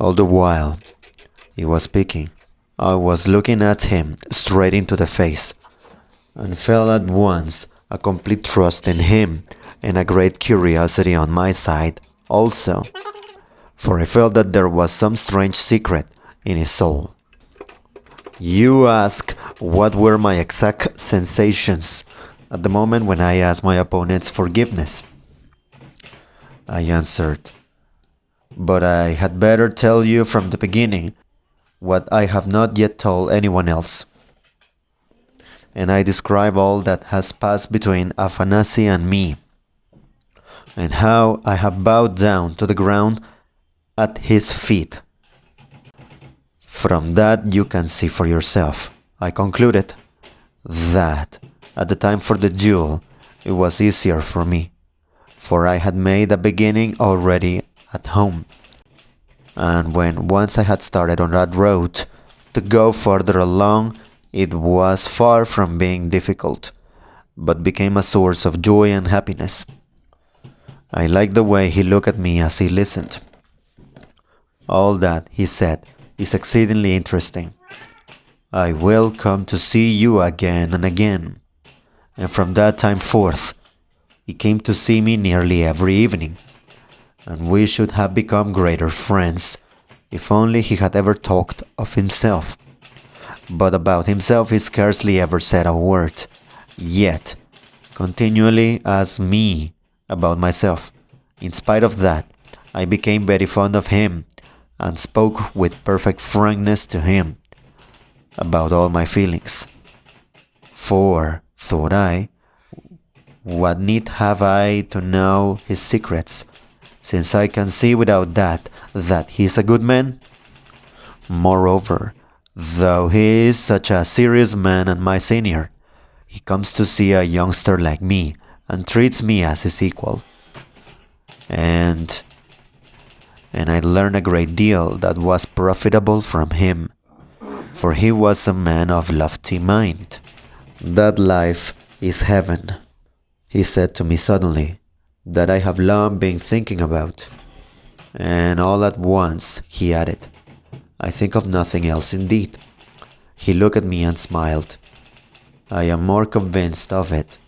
All the while he was speaking, I was looking at him straight into the face, and felt at once a complete trust in him and a great curiosity on my side also, for I felt that there was some strange secret in his soul. You ask what were my exact sensations at the moment when I asked my opponent's forgiveness. I answered, but I had better tell you from the beginning what I have not yet told anyone else. And I describe all that has passed between Afanasi and me, and how I have bowed down to the ground at his feet. From that you can see for yourself, I concluded, that at the time for the duel it was easier for me, for I had made a beginning already at home. And when once I had started on that road, to go further along, it was far from being difficult, but became a source of joy and happiness. I liked the way he looked at me as he listened. All that he said is exceedingly interesting. I will come to see you again and again. And from that time forth, he came to see me nearly every evening, and we should have become greater friends if only he had ever talked of himself. But about himself he scarcely ever said a word, yet continually asked me about myself. In spite of that, I became very fond of him and spoke with perfect frankness to him about all my feelings. For, thought I, what need have I to know his secrets, since I can see without that he is a good man? Moreover, though he is such a serious man and my senior, he comes to see a youngster like me and treats me as his equal. And I learned a great deal that was profitable from him, for he was a man of lofty mind. That life is heaven, he said to me suddenly, that I have long been thinking about. And all at once he added, I think of nothing else indeed. He looked at me and smiled. I am more convinced of it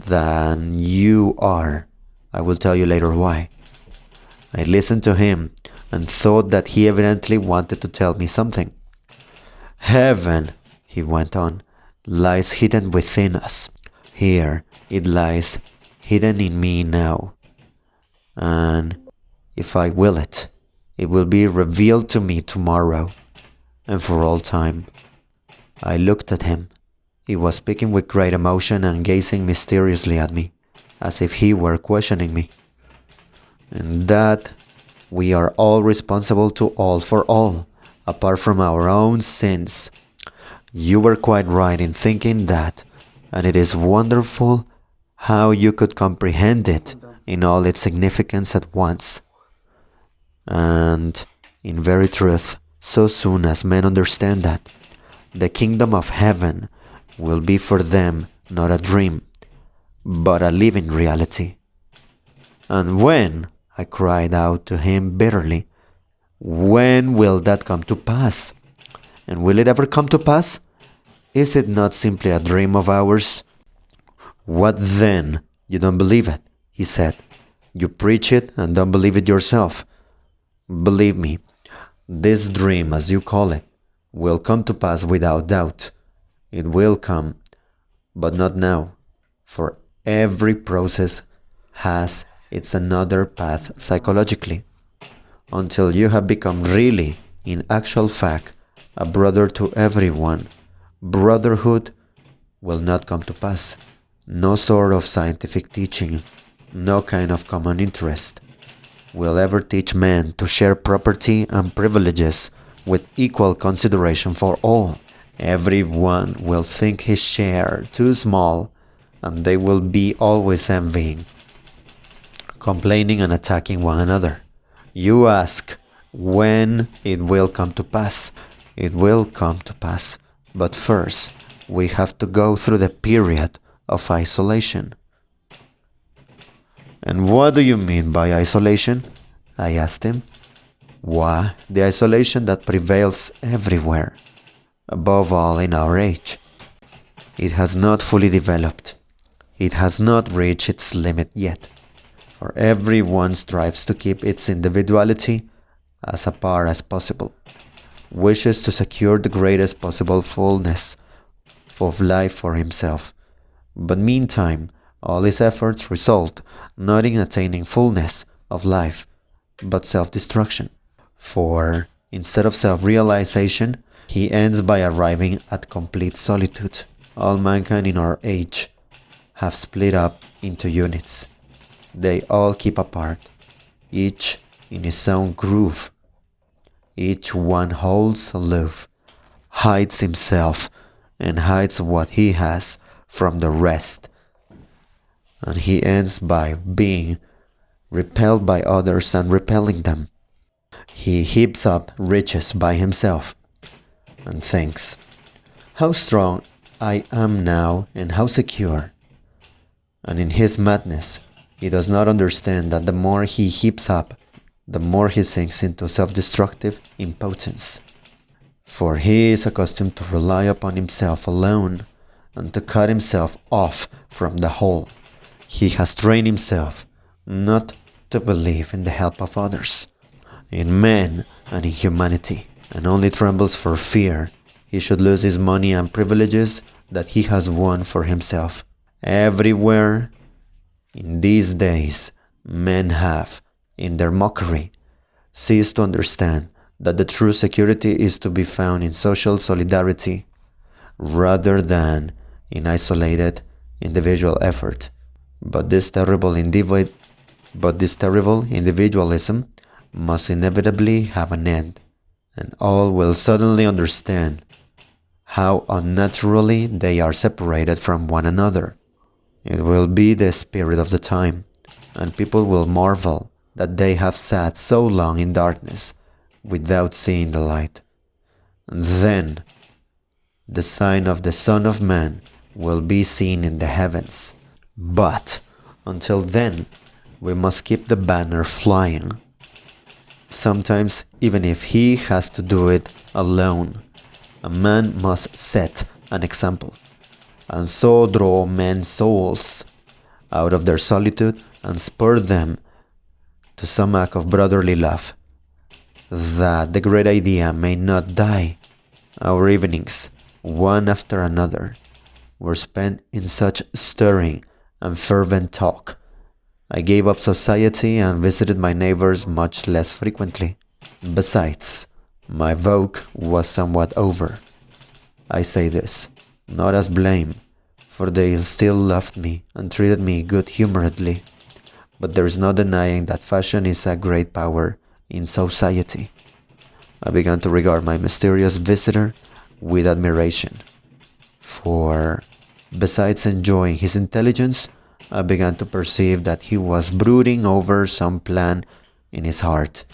than you are. I will tell you later why. I listened to him and thought that he evidently wanted to tell me something. Heaven, he went on, lies hidden within us. Here it lies hidden in me now. And if I will it, it will be revealed to me tomorrow and for all time. I looked at him. He was speaking with great emotion and gazing mysteriously at me, as if he were questioning me. And that we are all responsible to all for all, apart from our own sins. You were quite right in thinking that, and it is wonderful how you could comprehend it in all its significance at once. And, in very truth, so soon as men understand that, the kingdom of heaven will be for them not a dream, but a living reality. And when, I cried out to him bitterly, when will that come to pass? And will it ever come to pass? Is it not simply a dream of ours? What then? You don't believe it, he said. You preach it and don't believe it yourself. Believe me, this dream, as you call it, will come to pass without doubt. It will come, but not now, for every process has its another path psychologically, until you have become really, in actual fact, a brother to everyone. Brotherhood will not come to pass. No sort of scientific teaching, no kind of common interest will ever teach men to share property and privileges with equal consideration for all. Everyone will think his share too small, and they will be always envying, complaining and attacking one another. You ask when it will come to pass. It will come to pass, but first we have to go through the period of isolation. And what do you mean by isolation? I asked him. Why, the isolation that prevails everywhere, above all in our age. It has not fully developed. It has not reached its limit yet, for everyone strives to keep its individuality as apart as possible, wishes to secure the greatest possible fullness of life for himself. But meantime, all his efforts result not in attaining fullness of life, but self-destruction. For instead of self-realization, he ends by arriving at complete solitude. All mankind in our age have split up into units. They all keep apart, each in his own groove. Each one holds aloof, hides himself, and hides what he has from the rest. And he ends by being repelled by others and repelling them. He heaps up riches by himself and thinks, how strong I am now and how secure. And in his madness, he does not understand that the more he heaps up, the more he sinks into self-destructive impotence. For he is accustomed to rely upon himself alone and to cut himself off from the whole. He has trained himself not to believe in the help of others, in men and in humanity, and only trembles for fear he should lose his money and privileges that he has won for himself. Everywhere in these days, men have, in their mockery, ceased to understand that the true security is to be found in social solidarity rather than in isolated individual effort. But this terrible individualism must inevitably have an end, and all will suddenly understand how unnaturally they are separated from one another. It will be the spirit of the time, and people will marvel that they have sat so long in darkness without seeing the light. And then the sign of the Son of Man will be seen in the heavens. But until then, we must keep the banner flying. Sometimes, even if he has to do it alone, a man must set an example, and so draw men's souls out of their solitude and spur them to some act of brotherly love, that the great idea may not die. Our evenings, one after another, were spent in such stirring and fervent talk. I gave up society and visited my neighbors much less frequently. Besides, my vogue was somewhat over. I say this, not as blame, for they still loved me and treated me good-humoredly, but there is no denying that fashion is a great power in society. I began to regard my mysterious visitor with admiration, for besides enjoying his intelligence, I began to perceive that he was brooding over some plan in his heart,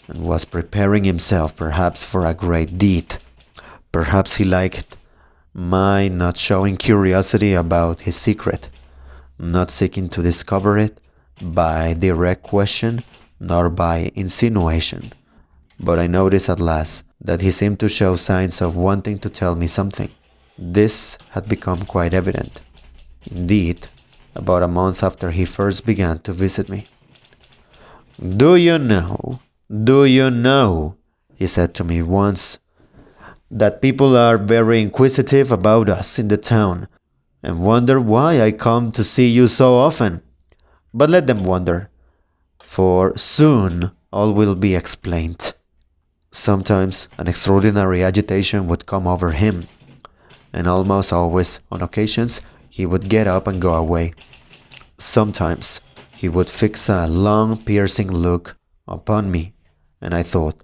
and was preparing himself perhaps for a great deed. Perhaps he liked my not showing curiosity about his secret, not seeking to discover it by direct question nor by insinuation. But I noticed at last that he seemed to show signs of wanting to tell me something. This had become quite evident, indeed, about a month after he first began to visit me. Do you know, he said to me once, that people are very inquisitive about us in the town, and wonder why I come to see you so often. But let them wonder, for soon all will be explained. Sometimes an extraordinary agitation would come over him, and almost always, on occasions, he would get up and go away. Sometimes he would fix a long, piercing look upon me, and I thought,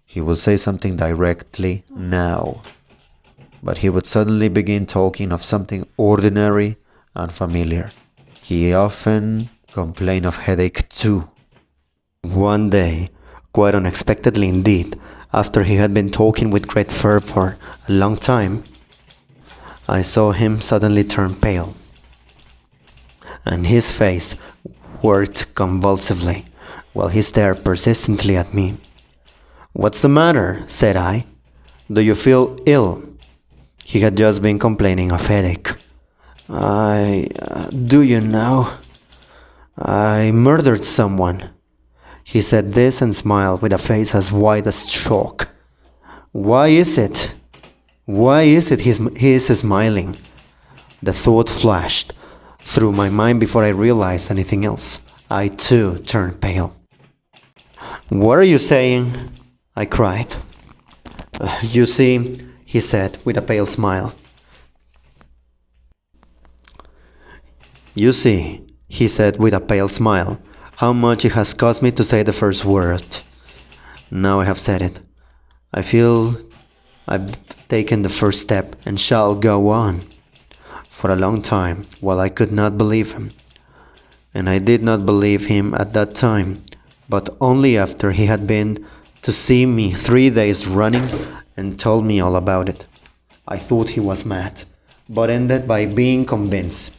he will say something directly now. But he would suddenly begin talking of something ordinary and familiar. He often complained of headache too. One day, quite unexpectedly indeed, after he had been talking with great fervor a long time, I saw him suddenly turn pale, and his face worked convulsively, while he stared persistently at me. "What's the matter?" said I. "Do you feel ill?" He had just been complaining of headache. Do you know? I murdered someone." He said this and smiled with a face as white as chalk. Why is it? Why is it he is smiling? The thought flashed through my mind before I realized anything else. I too turned pale. "What are you saying?" I cried. You see," he said with a pale smile. "You see," he said with a pale smile, "how much it has cost me to say the first word. Now I have said it. I feel I've taken the first step and shall go on." For a long time, while I could not believe him, and I did not believe him at that time, but only after he had been to see me 3 days running and told me all about it. I thought he was mad, but ended by being convinced,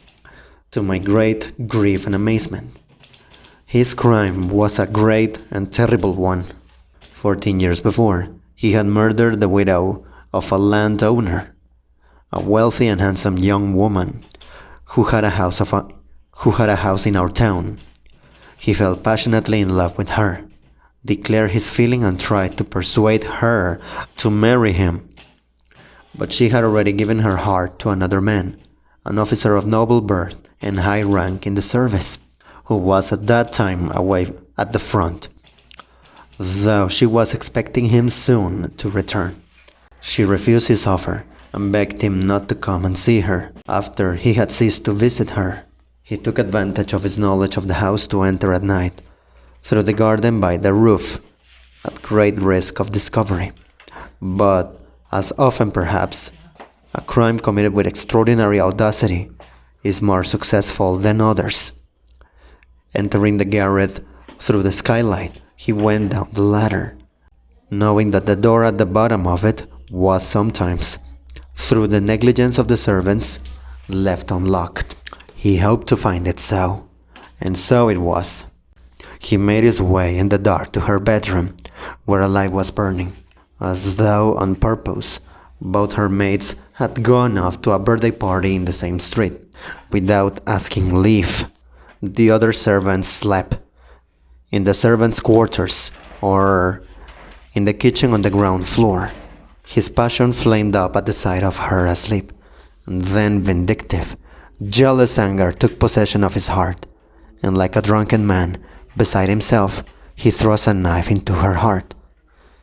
to my great grief and amazement. His crime was a great and terrible one. 14 years before, he had murdered the widow of a landowner, a wealthy and handsome young woman who had a house in our town. He fell passionately in love with her, declared his feeling and tried to persuade her to marry him. But she had already given her heart to another man, an officer of noble birth and high rank in the service, who was at that time away at the front, though she was expecting him soon to return. She refused his offer and begged him not to come and see her after he had ceased to visit her. He took advantage of his knowledge of the house to enter at night through the garden by the roof, at great risk of discovery. But, as often perhaps, a crime committed with extraordinary audacity is more successful than others. Entering the garret through the skylight, he went down the ladder, knowing that the door at the bottom of it was sometimes, through the negligence of the servants, left unlocked. He hoped to find it so, and so it was. He made his way in the dark to her bedroom, where a light was burning, as though on purpose. Both her maids had gone off to a birthday party in the same street, without asking leave. The other servants slept in the servants' quarters or in the kitchen on the ground floor. His passion flamed up at the sight of her asleep, and then vindictive, jealous anger took possession of his heart, and like a drunken man, beside himself, he thrust a knife into her heart,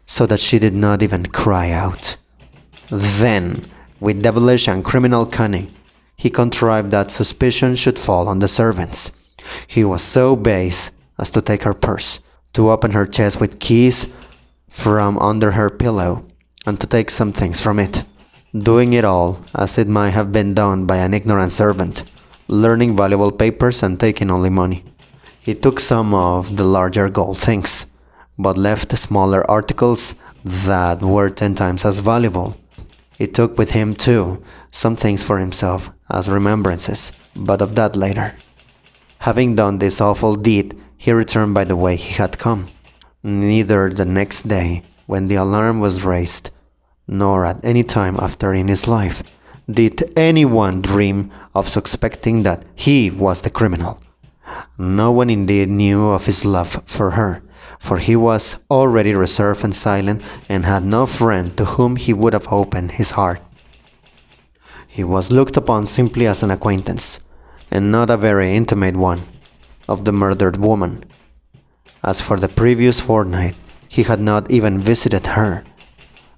so that she did not even cry out. Then, with devilish and criminal cunning, he contrived that suspicion should fall on the servants. He was so base as to take her purse, to open her chest with keys from under her pillow, and to take some things from it, doing it all as it might have been done by an ignorant servant, learning valuable papers and taking only money. He took some of the larger gold things, but left smaller articles that were 10 times as valuable. He took with him, too, some things for himself as remembrances, but of that later. Having done this awful deed, he returned by the way he had come. Neither the next day, when the alarm was raised, nor at any time after in his life, did anyone dream of suspecting that he was the criminal. No one indeed knew of his love for her, for he was already reserved and silent and had no friend to whom he would have opened his heart. He was looked upon simply as an acquaintance, and not a very intimate one, of the murdered woman. As for the previous fortnight, he had not even visited her.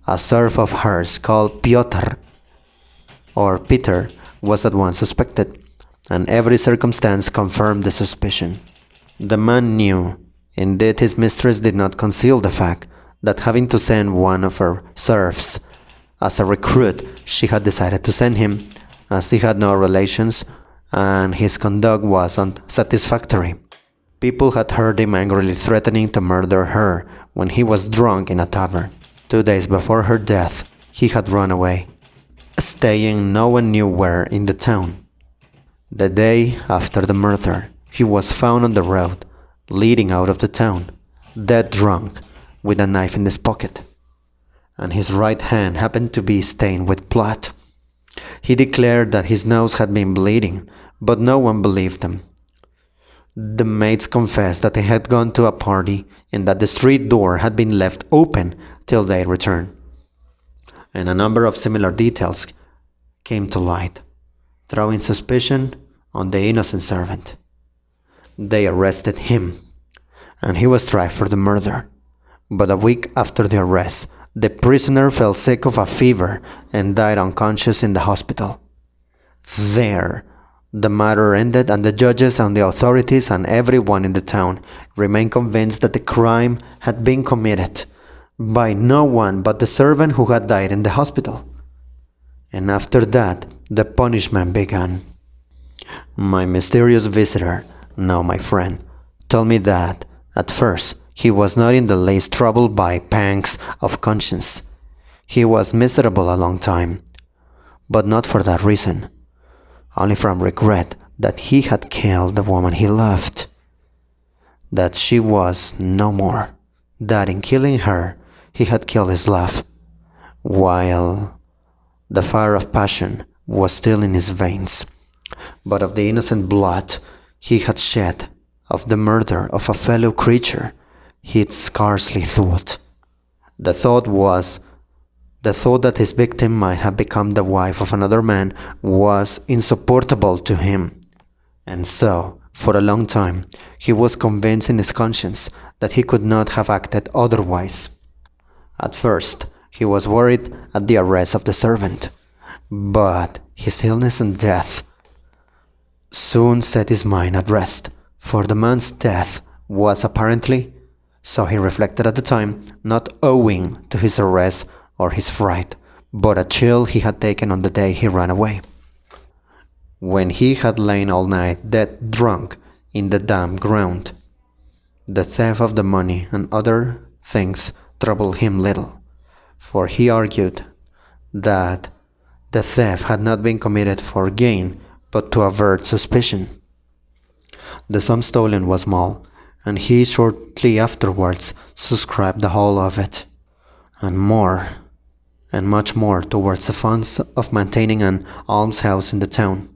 A serf of hers called Piotr, or Peter, was at once suspected, and every circumstance confirmed the suspicion. The man knew, indeed his mistress did not conceal the fact, that having to send one of her serfs as a recruit, she had decided to send him, as he had no relations, and his conduct was unsatisfactory. People had heard him angrily threatening to murder her when he was drunk in a tavern. 2 days before her death, he had run away, staying no one knew where in the town. The day after the murder, he was found on the road, leading out of the town, dead drunk, with a knife in his pocket, and his right hand happened to be stained with blood. He declared that his nose had been bleeding, but no one believed him. The maids confessed that they had gone to a party and that the street door had been left open till they returned. And a number of similar details came to light, throwing suspicion on the innocent servant. They arrested him, and he was tried for the murder. But a week after the arrest, the prisoner fell sick of a fever and died unconscious in the hospital. There, the matter ended, and the judges and the authorities and everyone in the town remained convinced that the crime had been committed by no one but the servant who had died in the hospital. And after that, the punishment began. My mysterious visitor, now my friend, told me that, at first, he was not in the least troubled by pangs of conscience. He was miserable a long time, but not for that reason, only from regret that he had killed the woman he loved, that she was no more, that in killing her, he had killed his love, while the fire of passion was still in his veins. But of the innocent blood he had shed, of the murder of a fellow creature, he'd scarcely thought. The thought that his victim might have become the wife of another man was insupportable to him. And so, for a long time, he was convinced in his conscience that he could not have acted otherwise. At first, he was worried at the arrest of the servant, but his illness and death soon set his mind at rest, for the man's death was apparently, so he reflected at the time, not owing to his arrest or his fright, but a chill he had taken on the day he ran away, when he had lain all night dead drunk in the damp ground. The theft of the money and other things troubled him little, for he argued that the theft had not been committed for gain, but to avert suspicion. The sum stolen was small, and he shortly afterwards subscribed the whole of it, and much more towards the funds of maintaining an almshouse in the town.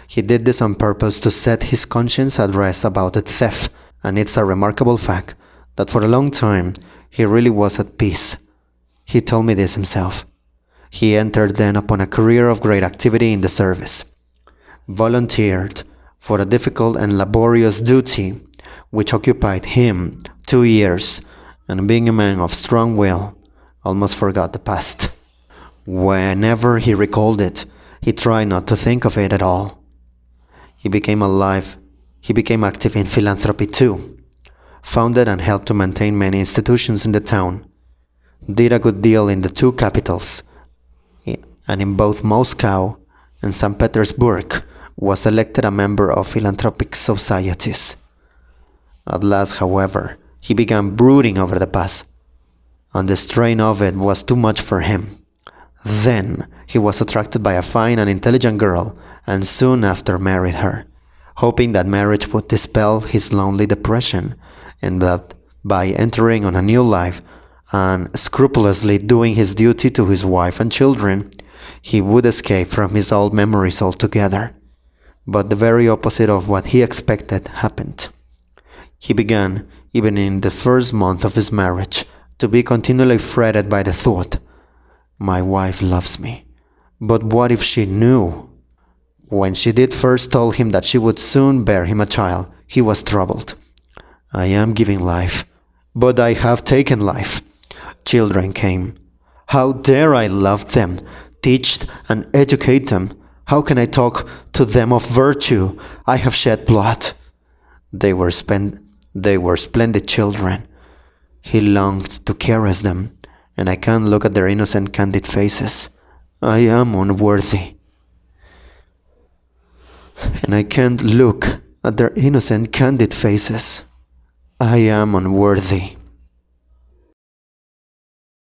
He did this on purpose to set his conscience at rest about the theft, and it's a remarkable fact that for a long time he really was at peace. He told me this himself. He entered then upon a career of great activity in the service, volunteered for a difficult and laborious duty which occupied him 2 years, and being a man of strong will, almost forgot the past. Whenever he recalled it, he tried not to think of it at all. He became active in philanthropy too, founded and helped to maintain many institutions in the town, did a good deal in the two capitals, and in both Moscow and St. Petersburg was elected a member of philanthropic societies. At last, however, he began brooding over the past, and the strain of it was too much for him. Then he was attracted by a fine and intelligent girl, and soon after married her, hoping that marriage would dispel his lonely depression, and that by entering on a new life and scrupulously doing his duty to his wife and children, he would escape from his old memories altogether. But the very opposite of what he expected happened. He began, even in the first month of his marriage, to be continually fretted by the thought, "My wife loves me, but what if she knew?" When she did first tell him that she would soon bear him a child, he was troubled. "I am giving life, but I have taken life. Children came. How dare I love them, teach and educate them? How can I talk to them of virtue? I have shed blood." They were splendid children. He longed to caress them, and I can't look at their innocent, candid faces. I am unworthy. And I can't look at their innocent, candid faces. I am unworthy.